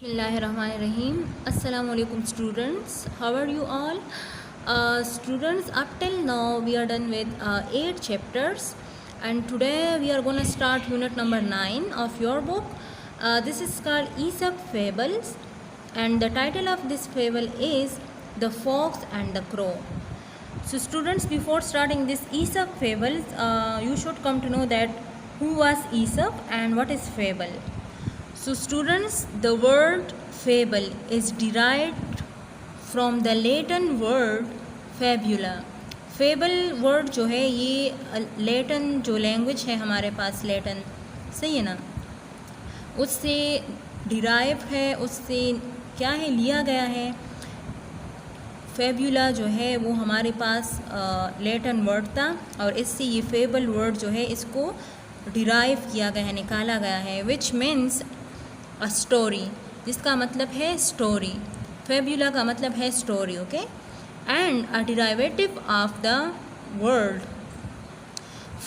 Bismillahirrahmanirrahim. Assalamu alaikum students. How are you all? Students, up till now we are done with 8 chapters, and today we are going to start unit number 9 of your book. This is called Aesop Fables, and the title of this fable is The Fox and the Crow. So students, before starting this Aesop fables, you should come to know that who was Aesop and what is fable. So students, the word fable is derived from the Latin word fabula. Fable word जो है ये लेटन जो language है हमारे पास, लेटन, सही है ना, उससे डिराइव है, उससे क्या है, लिया गया है। फेबुला जो है वो हमारे पास लेटन वर्ड था, और इससे ये फेबल वर्ड जो है इसको डिराइव किया गया है, निकाला गया है, विच मीन्स अ स्टोरी, जिसका मतलब है स्टोरी। फेबुला का मतलब है story, okay. And a derivative of the word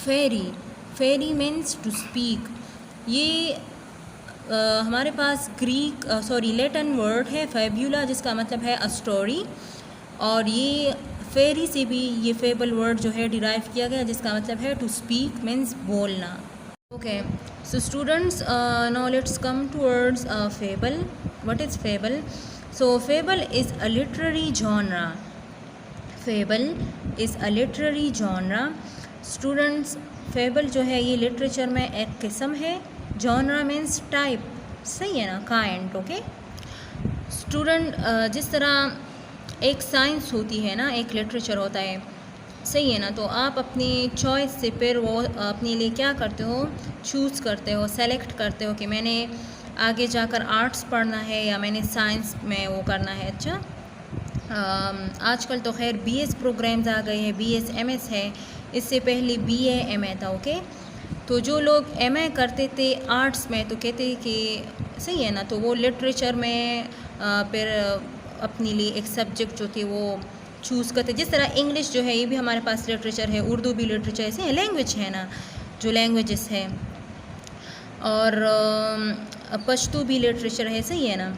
fari. Fari means to speak. ये हमारे पास लेटन वर्ड है फेबुला, जिसका मतलब है अ स्टोरी, और ये फेरी से भी ये फेबल वर्ड जो है डिराइव किया गया, जिसका मतलब है टू स्पीक मीन्स बोलना, okay. So students, now let's come towards fable. What is fable? So fable is a literary genre. Fable is a literary genre. Students, fable जो है ये लिटरेचर में एक किस्म है। genre means type, सही है ना, kind, ओके। स्टूडेंट, जिस तरह एक साइंस होती है ना, एक लिटरेचर होता है, सही है ना, तो आप अपनी चॉइस से फिर वो अपने लिए क्या करते हो, चूज़ करते हो, सेलेक्ट करते हो कि मैंने आगे जाकर आर्ट्स पढ़ना है या मैंने साइंस में वो करना है। अच्छा, आजकल तो खैर बीएस प्रोग्राम्स आ गए हैं, बीएस एमएस है, इससे पहले बीए एमए था, ओके। तो जो लोग एमए करते थे आर्ट्स में तो कहते कि सही है ना, तो वो लिटरेचर में फिर अपने लिए एक सब्जेक्ट जो थे वो चूज़ करते। जिस तरह इंग्लिश जो है ये भी हमारे पास लिटरेचर है, उर्दू भी लिटरेचर, ऐसे लैंग्वेज है ना, जो लैंग्वेजेस है, और पश्तो भी लिटरेचर है, सही है ना।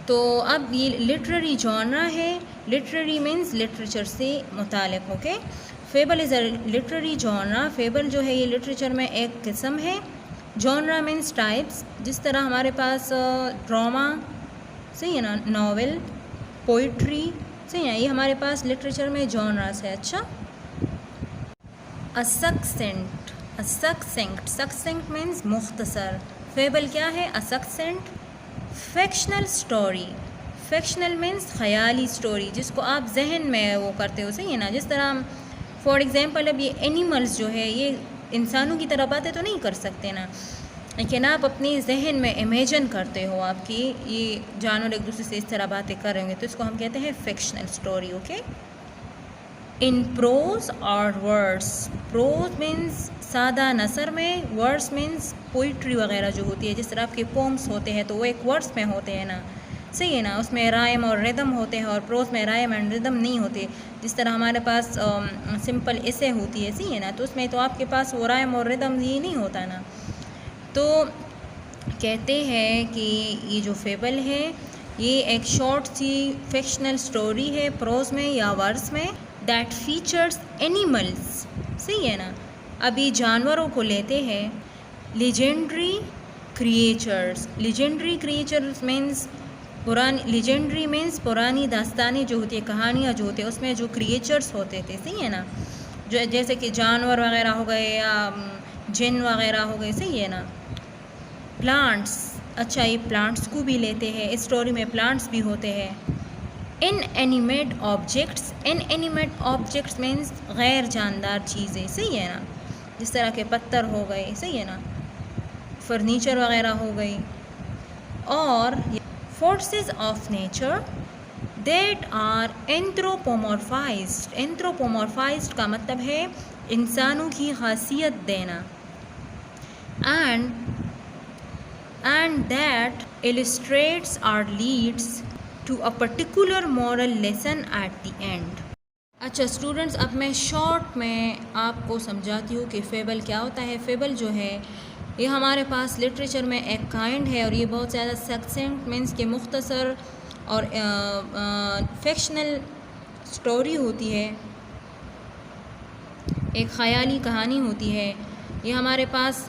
तो अब ये लिटरेरी जॉनरा है, लिटरेरी मीन्स लिटरेचर से मुतालिक, okay. Fable is a literary genre. Fable जो है ये लिटरेचर में एक किस्म है। जॉनरा मीन्स टाइप्स, जिस तरह हमारे पास ड्रामा, सही है ना, नावल, पोइट्री, सही है, ये हमारे पास लिटरेचर में जॉनरास है। अच्छा, असक्सेंट, असक्सेंट, सक्सेंट मीन्स मुख्तसर। फेबल क्या है, असक्सेंट। फिक्शनल स्टोरी, फिक्शनल मीन्स ख़याली स्टोरी, जिसको आप जहन में वो करते हो, सही है ना। जिस तरह फॉर एग्ज़ाम्पल अब ये एनिमल्स जो है ये इंसानों की तरह बातें तो नहीं कर सकते ना, लेकिन आप अपने जहन में इमेजिन करते हो आपकी ये जानवर एक दूसरे से इस तरह बातें कर रहे होंगे, तो इसको हम कहते हैं fictional story, okay. In prose और वर्ड्स, प्रोज मीन्स सादा नसर में, वर्ड्स मीन्स पोइट्री वगैरह जो होती है, जिस तरह आपके पोम्स होते हैं तो वो एक वर्ड्स में होते हैं ना, सही है ना, उसमें राइम और रिदम होते हैं, और प्रोज में राइम एंड रिदम नहीं होते। जिस तरह हमारे पास सिंपल एसे होती है, सही है ना, तो उसमें तो आपके पास वो राइम और रिदम ये नहीं होता ना। तो कहते हैं कि ये जो फेबल है ये एक शॉर्ट सी फिक्शनल स्टोरी है, प्रोज में या वर्ड्स में, दैट फीचर्स एनिमल्स, सही है ना। अभी जानवरों को लेते हैं। Legendary creatures, legendary creatures means पुरानी, लेजेंडरी मीन्स पुरानी दास्तानें जो होती है, कहानियाँ जो होती है, उसमें जो क्रिएचर्स होते थे, सही है ना, जो जैसे कि जानवर वगैरह हो गए या जिन वगैरह हो गए, सही है ना। प्लांट्स, अच्छा, ये प्लांट्स को भी लेते हैं, इस स्टोरी में प्लांट्स भी होते हैं। Inanimate objects, inanimate objects means गैर जानदार चीज़ें, सही है ना, जिस तरह के पत्थर हो गए, सही है ना, फर्नीचर वगैरह हो गई। और forces of nature that are anthropomorphized, anthropomorphized का मतलब है इंसानों की खासियत देना, and that illustrates or leads to a particular moral lesson at the end. अच्छा स्टूडेंट्स, अब मैं शॉर्ट में आपको समझाती हूँ कि फेबल क्या होता है। फेबल जो है ये हमारे पास लिटरेचर में एक काइंड है और ये बहुत ज़्यादा सक्सेंट मीन्स के मुख्तसर और फिक्शनल स्टोरी होती है, एक ख़याली कहानी होती है। ये हमारे पास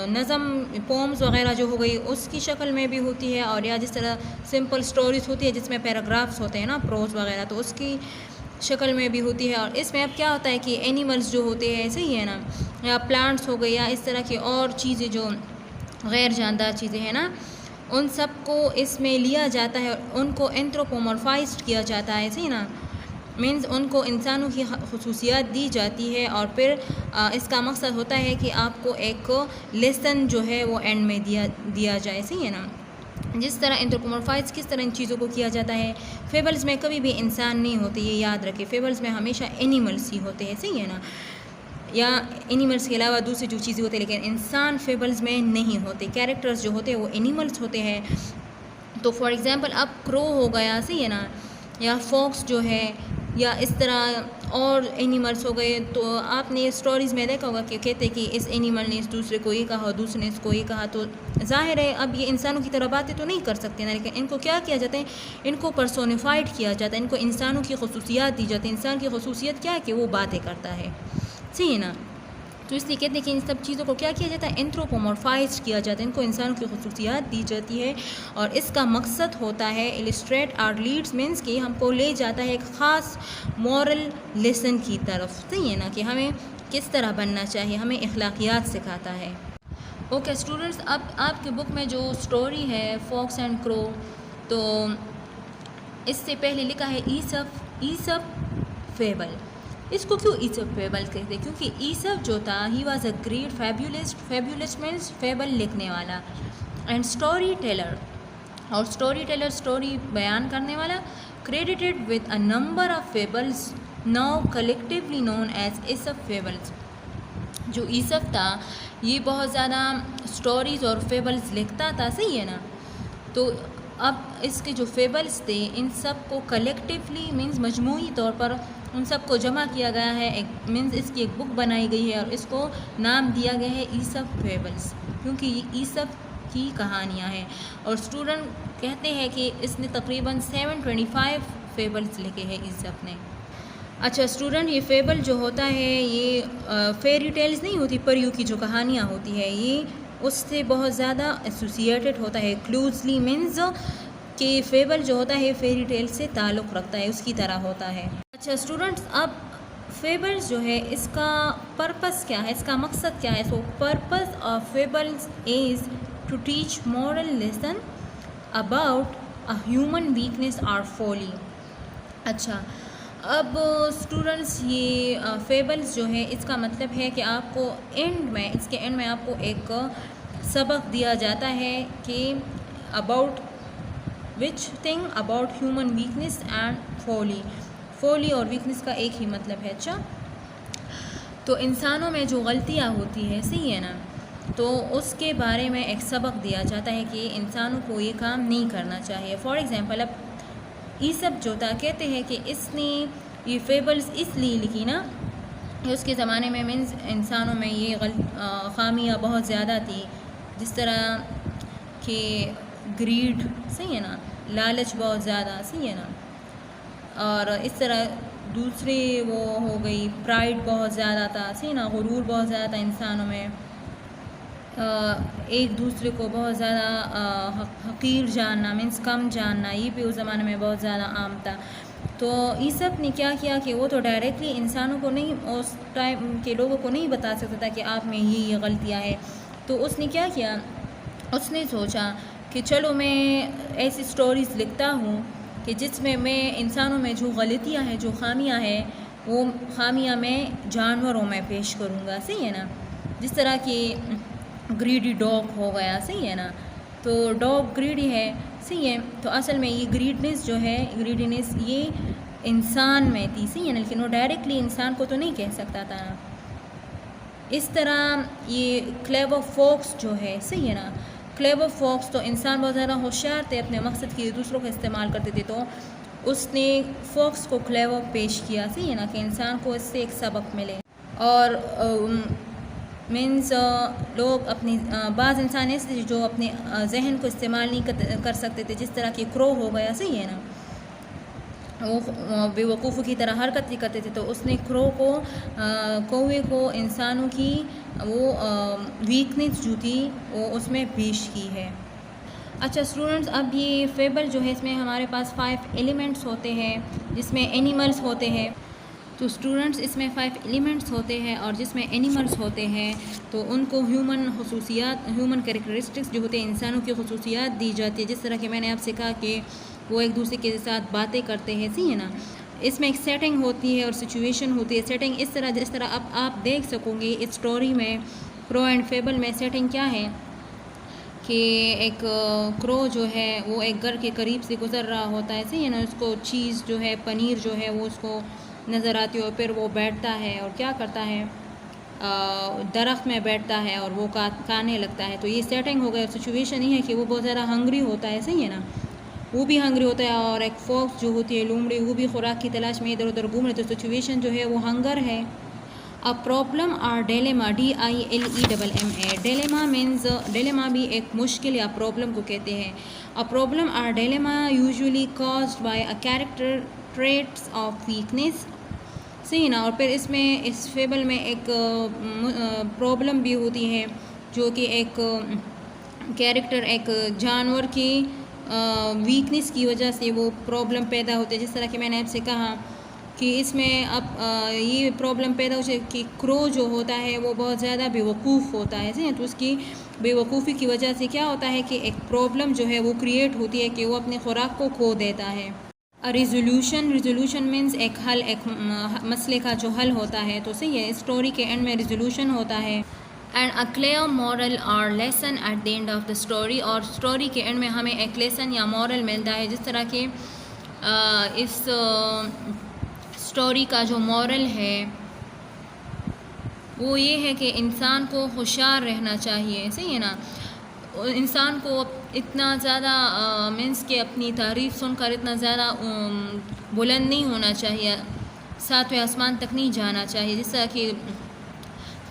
नज़म पोम्स वग़ैरह जो हो गई उसकी शक्ल में भी होती है, और या जिस तरह सिंपल स्टोरीज़ होती है जिसमें पैराग्राफ्स होते हैं ना, प्रोज वग़ैरह, तो उसकी शक्ल में भी होती है। और इसमें अब क्या होता है कि एनिमल्स जो होते हैं, सही है ना, या प्लांट्स हो गए या इस तरह की और चीज़ें जो गैर जानदार चीज़ें हैं ना, उन सब को इसमें लिया जाता है और उनको एंथ्रोपोमॉर्फाइज्ड किया जाता है, सही ना, मीन्स उनको इंसानों की खसूसियात दी जाती है। और फिर इसका मकसद होता है कि आपको एक लेसन जो है वो एंड में दिया जाए, सही है ना। जिस तरह एंथ्रोपोमॉर्फाइज किस तरह इन चीज़ों को किया जाता है, फेबल्स में कभी भी इंसान नहीं होते, ये याद रखें, फेबल्स में हमेशा एनिमल्स ही होते हैं, सही है ना, या एनिमल्स के अलावा दूसरी जो चीज़ें होती है, लेकिन इंसान फेबल्स में नहीं होते। कैरेक्टर्स जो होते हैं वो एनिमल्स होते हैं। तो फॉर एग्ज़ाम्पल अब क्रो हो गया, सही है ना, या फॉक्स जो है, या इस तरह और एनिमल्स हो गए। तो आपने स्टोरीज़ में देखा होगा कि कहते हैं कि इस एनिमल ने इस दूसरे को ये कहा और दूसरे ने इसको ये कहा। तो ज़ाहिर है अब ये इंसानों की तरह बातें तो नहीं कर सकते ना, लेकिन इनको क्या किया जाता है, इनको पर्सोनिफाइड किया जाता है, इनको इंसानों की खसूसियात दी जाती है। इंसान की खसूसियत क्या है कि वो बातें करता है, सही है ना। तो इसलिए कहते हैं कि इन सब चीज़ों को क्या किया जाता है, एंथ्रोपोमॉर्फाइज किया जाता है, इनको इंसानों की खसूसियात दी जाती है। और इसका मकसद होता है इलिस्ट्रेट आर लीड्स, मीन्स कि हमको ले जाता है एक ख़ास मॉरल लेसन की तरफ, सही है ना, कि हमें किस तरह बनना चाहिए, हमें अखलाकियात सिखाता है। ओके स्टूडेंट्स, अब आपके बुक में जो स्टोरी है फॉक्स एंड क्रो, तो इससे पहले लिखा है ईसप फेबल। इसको क्यों ईसप फेबल कहते हैं? क्योंकि ईसप जो था, he was a great fabulist means fable लिखने वाला, एंड स्टोरी टेलर, और स्टोरी टेलर स्टोरी बयान करने वाला, credited with a number of fables now collectively known as Aesop fables. जो ईसप था ये बहुत ज़्यादा स्टोरीज़ और फेबल्स लिखता था, सही है ना। तो अब इसके जो फेबल्स थे इन सब को कलेक्टिवली मीन्स मजमूई तौर पर उन सब को जमा किया गया है, एक मीन्स इसकी एक बुक बनाई गई है और इसको नाम दिया गया है ईसप फेबल्स, क्योंकि ये ईसप की कहानियाँ हैं। और स्टूडेंट कहते हैं कि इसने तकरीबन 725 फेबल्स लिखे हैं ईसप ने। अच्छा स्टूडेंट, ये फेबल जो होता है ये फेरी टेल्स नहीं होती, परियों की जो कहानियाँ होती है, ये उससे बहुत ज़्यादा एसोसिएटेड होता है क्लोजली, मीन्स कि फेबल जो होता है फेरी टेल से ताल्लुक़ रखता है, उसकी तरह होता है। अच्छा स्टूडेंट्स, अब फेबल्स जो है इसका पर्पस क्या है, इसका मकसद क्या है? So purpose of fables is to teach moral lesson about a human weakness और फॉली। अच्छा अब स्टूडेंट्स, ये फेबल्स जो है इसका मतलब है कि आपको इसके एंड में आपको एक सबक दिया जाता है कि about which thing, about human weakness and folly और वीकनेस का एक ही मतलब है। अच्छा, तो इंसानों में जो गलतियाँ होती है, सही है ना, तो उसके बारे में एक सबक दिया जाता है कि इंसानों को ये काम नहीं करना चाहिए। फॉर एग्ज़ाम्पल, अब ईसप जो था कहते हैं कि इसने ये फेबल्स इसलिए लिखी ना कि उसके ज़माने में मीन्स इंसानों में ये खामियाँ बहुत ज़्यादा थी, जिस तरह कि ग्रीड, सही है ना, लालच बहुत ज़्यादा, सही है ना, और इस तरह दूसरे वो हो गई प्राइड बहुत ज़्यादा था, सही ना, गुरूर बहुत ज़्यादा था इंसानों में, एक दूसरे को बहुत ज़्यादा हकीर जानना मीन्स कम जानना, ये भी उस ज़माने में बहुत ज़्यादा आम था। तो ईसप ने क्या किया कि वो तो डायरेक्टली इंसानों को नहीं, उस टाइम के लोगों को नहीं बता सकता था कि आप में ये गलतियाँ हैं। तो उसने क्या किया, उसने सोचा कि चलो मैं ऐसी स्टोरीज़ लिखता हूँ कि जिसमें मैं इंसानों में जो गलतियाँ हैं, जो खामियाँ हैं, वो खामियाँ मैं जानवरों में पेश करूँगा, सही है ना। जिस तरह की ग्रीडी डॉग हो गया, सही है ना, तो डॉग ग्रीडी है, सही है, तो असल में ये ग्रीडनेस ये इंसान में थी, सही है ना, लेकिन वो डायरेक्टली इंसान को तो नहीं कह सकता था ना। इस तरह ये क्लेवर फॉक्स जो है, सही है ना, क्लेवर फॉक्स तो इंसान बहुत ज़्यादा होशियार थे, अपने मकसद के लिए दूसरों का इस्तेमाल करते थे, तो उसने फॉक्स को क्लेवर पेश किया, सही है ना, कि इंसान को इससे एक सबक मिले। और मीन्स लोग अपनी बाज़ इंसान ऐसे जो अपने जहन को इस्तेमाल नहीं कर सकते थे, जिस तरह की क्रो हो गया, सही है ना, वो बेवकूफ़ों की तरह हरकत नहीं करते थे, तो उसने क्रो को कौवे को इंसानों की वो वीकनेस जो थी वो उसमें पेश की है। अच्छा स्टूडेंट्स, अब ये फेबल जो है इसमें हमारे पास 5 एलिमेंट्स होते हैं, जिसमें एनिमल्स होते हैं। तो स्टूडेंट्स इसमें 5 एलिमेंट्स होते हैं और जिसमें एनिमल्स होते हैं तो उनको ह्यूमन कैरेक्टरिस्टिक्स जो होते हैं, इंसानों की खसूसियात दी जाती है। जिस तरह के मैंने आपसे कहा कि वो एक दूसरे के साथ बातें करते हैं, सही है ना। इसमें एक सेटिंग होती है और सिचुएशन होती है। सेटिंग इस तरह, जिस तरह अब आप देख सकोगे इस स्टोरी में, क्रो एंड फेबल में सेटिंग क्या है कि एक क्रो जो है वो एक घर के करीब से गुज़र रहा होता है, सही है ना। उसको चीज़ जो है, पनीर जो है वो उसको नज़र आती है और फिर वो बैठता है और क्या करता है, दरख्त में बैठता है और वो खाने लगता है। तो ये सेटिंग हो गया। सिचुएशन ये है कि वो बहुत ज़्यादा हंग्री होता है, सही है ना, वो भी हंग्री होता है और एक फॉक्स जो होती है, लोमड़ी, वो भी खुराक की तलाश में इधर उधर घूम रहे। तो सिचुएशन जो है वो हंगर है। A problem or dilemma, DILEMMA, dilemma means, dilemma भी एक मुश्किल या प्रॉब्लम को कहते हैं। A problem or dilemma usually caused by a character traits of weakness, सही ना। और फिर इसमें इस फेबल में एक प्रॉब्लम भी होती है जो कि एक कैरेक्टर, एक जानवर की वीकनेस की वजह से वो प्रॉब्लम पैदा होती है। जिस तरह कि मैंने आपसे कहा कि इसमें अब ये प्रॉब्लम पैदा हो कि क्रो जो होता है वो बहुत ज़्यादा बेवकूफ़ होता है, सही है। तो उसकी बेवकूफ़ी की वजह से क्या होता है कि एक प्रॉब्लम जो है वो क्रिएट होती है कि वो अपनी खुराक को खो देता है। रिजोल्यूशन मीन्स एक हल, एक मसले का जो हल होता है, तो सही है। स्टोरी के एंड में रिजोल्यूशन होता है। एंड अ क्लियर मॉरल और lesson at the end of the story, और स्टोरी के एंड में हमें एक लेसन या मॉरल मिलता है। जिस तरह के इस स्टोरी का जो मॉरल है वो ये है कि इंसान को होशियार रहना चाहिए, सही है ना। इंसान को इतना ज़्यादा मीन्स के अपनी तारीफ़ सुनकर इतना ज़्यादा बुलंद नहीं होना चाहिए, 7वें आसमान तक नहीं जाना चाहिए। जिस तरह कि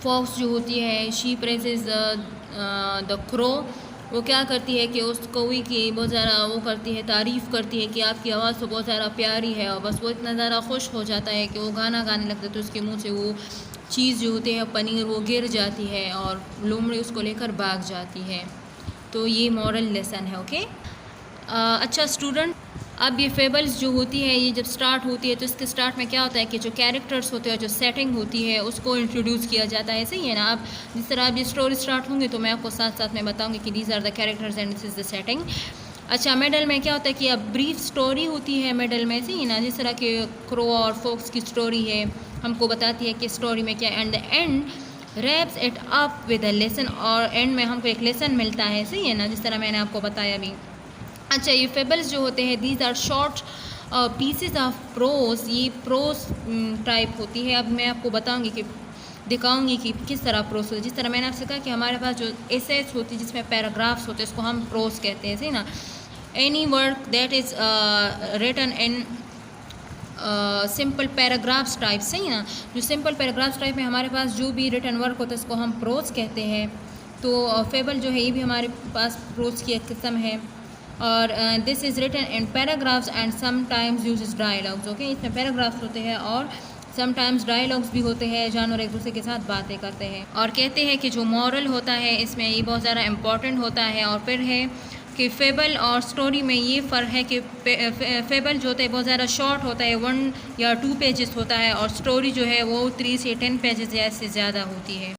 फॉक्स जो होती है, शी प्रेजेस द क्रो, वो क्या करती है कि उस कौवे की बहुत ज़्यादा वो करती है, तारीफ़ करती है कि आपकी आवाज़ तो बहुत ज़्यादा प्यारी है। और बस वो इतना ज़्यादा खुश हो जाता है कि वो गाना गाने लगता है, तो उसके मुंह से वो चीज़ जो होती है, पनीर, वो गिर जाती है और लोमड़ी उसको लेकर भाग जाती है। तो ये मॉरल लेसन है। ओके अच्छा स्टूडेंट, अब ये फेबल्स जो होती है, ये जब स्टार्ट होती है तो इसके स्टार्ट में क्या होता है कि जो कैरेक्टर्स होते हैं, जो सेटिंग होती है, उसको इंट्रोड्यूस किया जाता है, सही है ना। अब जिस तरह अब ये स्टोरी स्टार्ट होंगे तो मैं आपको साथ साथ में बताऊंगी कि these are the characters and this is the setting. अच्छा, मिडल में क्या होता है कि अब ब्रीफ स्टोरी होती है मिडल में, सही है ना। जिस तरह के क्रो और फॉक्स की स्टोरी है, हमको बताती है कि स्टोरी में क्या, and the end wraps it up with a lesson, और एंड में हमको एक लेसन मिलता है, सही है ना, जिस तरह मैंने आपको बताया अभी। अच्छा, ये फेबल्स जो होते हैं, these are short pieces of prose, ये प्रोज टाइप होती है। अब मैं आपको बताऊंगी कि दिखाऊंगी कि किस तरह प्रोज होती है। जिस तरह मैंने आपसे कहा कि हमारे पास जो एसेज होती है जिसमें पैराग्राफ्स होते हैं, इसको हम प्रोज कहते हैं, सही ना। Any work that is written in simple paragraphs type, सही ना। जो सिंपल पैराग्राफ्स टाइप में हमारे पास जो भी रिटन वर्क होता है इसको हम प्रोज कहते हैं। तो फेबल जो है ये भी हमारे पास प्रोज की एक किस्म है। और this is written in paragraphs and sometimes uses dialogues. Okay, इसमें पैराग्राफ्स होते हैं और समटाइम्स डायलॉग्स भी होते हैं, जानवर एक दूसरे के साथ बातें करते हैं। और कहते हैं कि जो मॉरल होता है इसमें ये बहुत ज़्यादा इम्पॉर्टेंट होता है। और फिर है कि फेबल और स्टोरी में ये फ़र्क है कि फेबल जो होता है बहुत ज़्यादा शॉर्ट होता है, 1 या 2 पेजेस होता है, और स्टोरी जो है वो 3 से 10 पेजेस या इससे ज़्यादा होती है।